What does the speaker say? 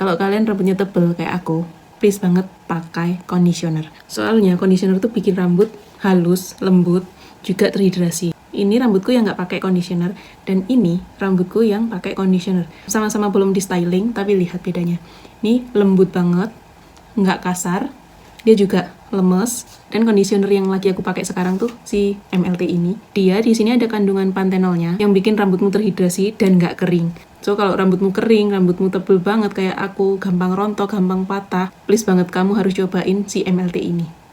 Kalau kalian rambutnya tebel kayak aku, please banget pakai conditioner. Soalnya conditioner tuh bikin rambut halus, lembut, juga terhidrasi. Ini rambutku yang nggak pakai conditioner, dan ini rambutku yang pakai conditioner. Sama-sama belum di styling, tapi lihat bedanya. Ini lembut banget, nggak kasar, dia juga lemes. Dan conditioner yang lagi aku pakai sekarang tuh si MLT ini, dia di sini ada kandungan pantenolnya yang bikin rambutmu terhidrasi dan nggak kering. So kalau rambutmu kering, rambutmu tebel banget kayak aku, gampang rontok, gampang patah, please banget kamu harus cobain si MLT ini.